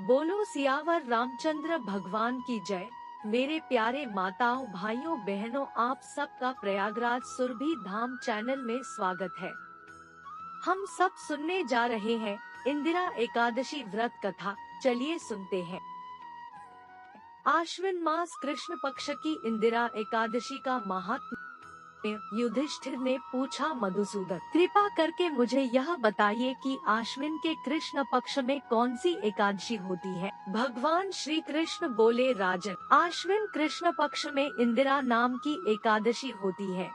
बोलो सियावर रामचंद्र भगवान की जय। मेरे प्यारे माताओं भाइयों बहनों, आप सबका प्रयागराज सुरभि धाम चैनल में स्वागत है। हम सब सुनने जा रहे हैं इंदिरा एकादशी व्रत कथा। चलिए सुनते हैं। आश्विन मास कृष्ण पक्ष की इंदिरा एकादशी का महात्म्य। युधिष्ठिर ने पूछा, मधुसूदन कृपा करके मुझे यह बताइए कि आश्विन के कृष्ण पक्ष में कौन सी एकादशी होती है। भगवान श्री कृष्ण बोले, राजन, आश्विन कृष्ण पक्ष में इंदिरा नाम की एकादशी होती है।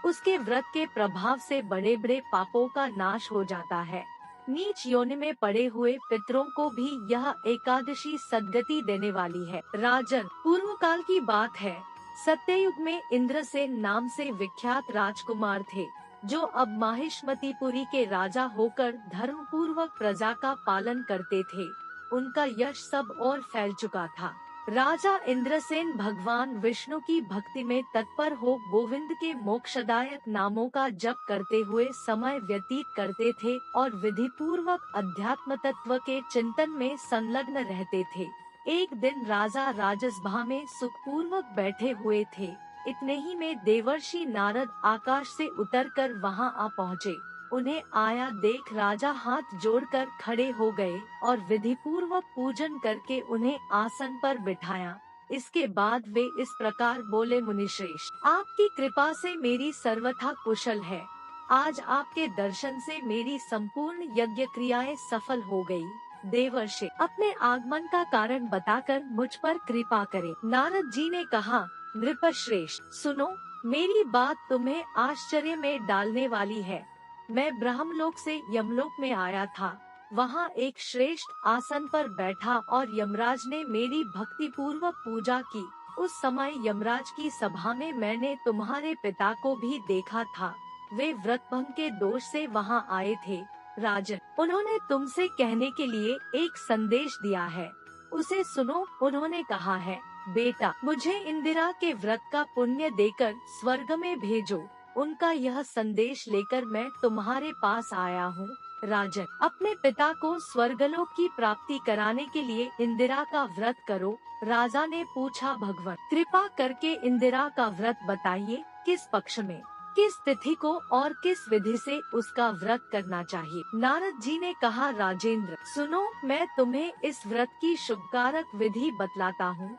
उसके व्रत के प्रभाव से बड़े बड़े पापों का नाश हो जाता है। नीच योनि में पड़े हुए पितरों को भी यह एकादशी सद्गति देने वाली है। राजन, पूर्व काल की बात है। सत्ययुग में इंद्रसेन नाम से विख्यात राजकुमार थे, जो अब माहिष्मतीपुरी के राजा होकर धर्म पूर्वक प्रजा का पालन करते थे। उनका यश सब और फैल चुका था। राजा इंद्रसेन भगवान विष्णु की भक्ति में तत्पर हो गोविंद के मोक्षदायक नामों का जप करते हुए समय व्यतीत करते थे और विधि पूर्वक अध्यात्म तत्व के चिंतन में संलग्न रहते थे। एक दिन राजा राजसभा में सुखपूर्वक बैठे हुए थे। इतने ही में देवर्षि नारद आकाश से उतरकर वहां आ पहुँचे। उन्हें आया देख राजा हाथ जोड़कर खड़े हो गए और विधि पूर्वक पूजन करके उन्हें आसन पर बिठाया। इसके बाद वे इस प्रकार बोले, मुनिश्रेष्ठ, आपकी कृपा से मेरी सर्वथा कुशल है। आज आपके दर्शन से मेरी संपूर्ण यज्ञ क्रियाएं सफल हो गयी। देवर्षि, अपने आगमन का कारण बताकर मुझ पर कृपा करें। नारद जी ने कहा, नृपश्रेष्ठ सुनो, मेरी बात तुम्हें आश्चर्य में डालने वाली है। मैं ब्रह्मलोक से यमलोक में आया था। वहाँ एक श्रेष्ठ आसन पर बैठा और यमराज ने मेरी भक्ति पूर्वक पूजा की। उस समय यमराज की सभा में मैंने तुम्हारे पिता को भी देखा था। वे व्रत भंग के दोष से वहाँ आए थे। राजन, उन्होंने तुमसे कहने के लिए एक संदेश दिया है, उसे सुनो। उन्होंने कहा है, बेटा, मुझे इंदिरा के व्रत का पुण्य देकर स्वर्ग में भेजो। उनका यह संदेश लेकर मैं तुम्हारे पास आया हूँ। राजन, अपने पिता को स्वर्गलोक की प्राप्ति कराने के लिए इंदिरा का व्रत करो। राजा ने पूछा, भगवान, कृपा करके इंदिरा का व्रत बताइए, किस पक्ष में, किस तिथि को और किस विधि से उसका व्रत करना चाहिए। नारद जी ने कहा, राजेंद्र सुनो, मैं तुम्हें इस व्रत की शुभकारक विधि बतलाता हूँ।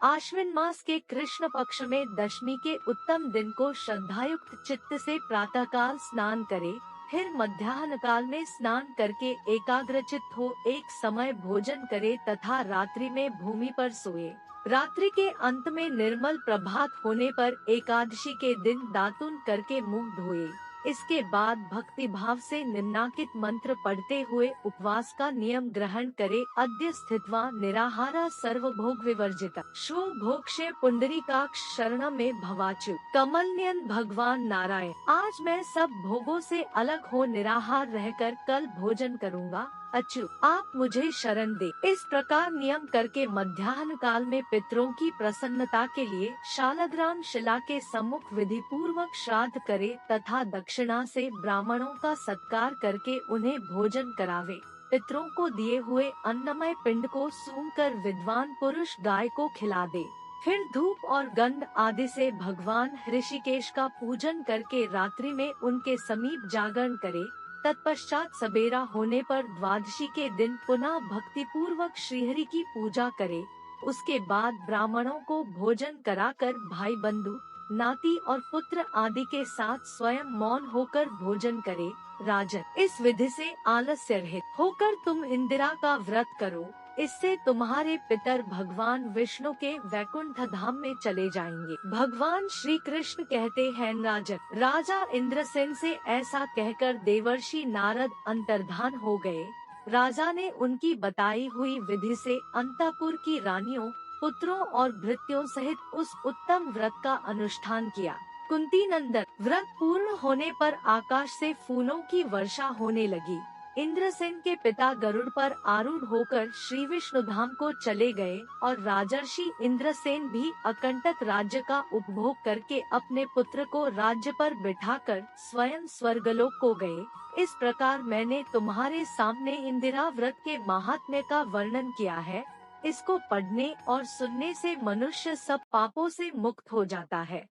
आश्विन मास के कृष्ण पक्ष में दशमी के उत्तम दिन को श्रद्धायुक्त चित्त से प्रातःकाल स्नान करे, फिर मध्याह्न काल में स्नान करके एकाग्रचित्त हो एक समय भोजन करे तथा रात्रि में भूमि पर सोए। रात्रि के अंत में निर्मल प्रभात होने पर एकादशी के दिन दातुन करके मुंह धोए। इसके बाद भक्ति भाव से निम्नांकित मंत्र पढ़ते हुए उपवास का नियम ग्रहण करे। अद्य स्थित्वा निराहारा सर्वभोग विवर्जिता शो भोक्षे पुंडरीकाक्ष शरण में भवाचु कमलनयन भगवान नारायण। आज मैं सब भोगों से अलग हो निराहार रहकर कल भोजन करूँगा। अच्यु, आप मुझे शरण दे। इस प्रकार नियम करके मध्याह्न काल में पितरों की प्रसन्नता के लिए शालग्राम शिला के सम्मुख विधि पूर्वक श्राद्ध करे तथा दक्षिणा से ब्राह्मणों का सत्कार करके उन्हें भोजन करावे। पितरों को दिए हुए अन्नमय पिंड को सूंघकर विद्वान पुरुष गाय को खिला दे। फिर धूप और गंध आदि से भगवान ऋषिकेश का पूजन करके रात्रि में उनके समीप जागरण करे। तत्पश्चात सबेरा होने पर द्वादशी के दिन पुनः भक्ति पूर्वक श्रीहरि की पूजा करे। उसके बाद ब्राह्मणों को भोजन कराकर भाई बंधु नाती और पुत्र आदि के साथ स्वयं मौन होकर भोजन करे। राजन, इस विधि से आलस्य रहित होकर तुम इंदिरा का व्रत करो। इससे तुम्हारे पितर भगवान विष्णु के वैकुंठ धाम में चले जाएंगे। भगवान श्री कृष्ण कहते हैं, राजन, राजा इंद्रसेन से ऐसा कहकर देवर्षि नारद अंतर्धान हो गए। राजा ने उनकी बताई हुई विधि से अंतःपुर की रानियों, पुत्रों और भृत्यों सहित उस उत्तम व्रत का अनुष्ठान किया। कुंती नंदन, व्रत पूर्ण होने पर आकाश से फूलों की वर्षा होने लगी। इंद्रसेन के पिता गरुड़ पर आरूढ़ होकर श्री विष्णुधाम को चले गए और राजर्षि इंद्रसेन भी अकंटक राज्य का उपभोग करके अपने पुत्र को राज्य पर बिठाकर स्वयं स्वर्गलोक को गए। इस प्रकार मैंने तुम्हारे सामने इंदिरा व्रत के महात्म्य का वर्णन किया है। इसको पढ़ने और सुनने से मनुष्य सब पापों से मुक्त हो जाता है।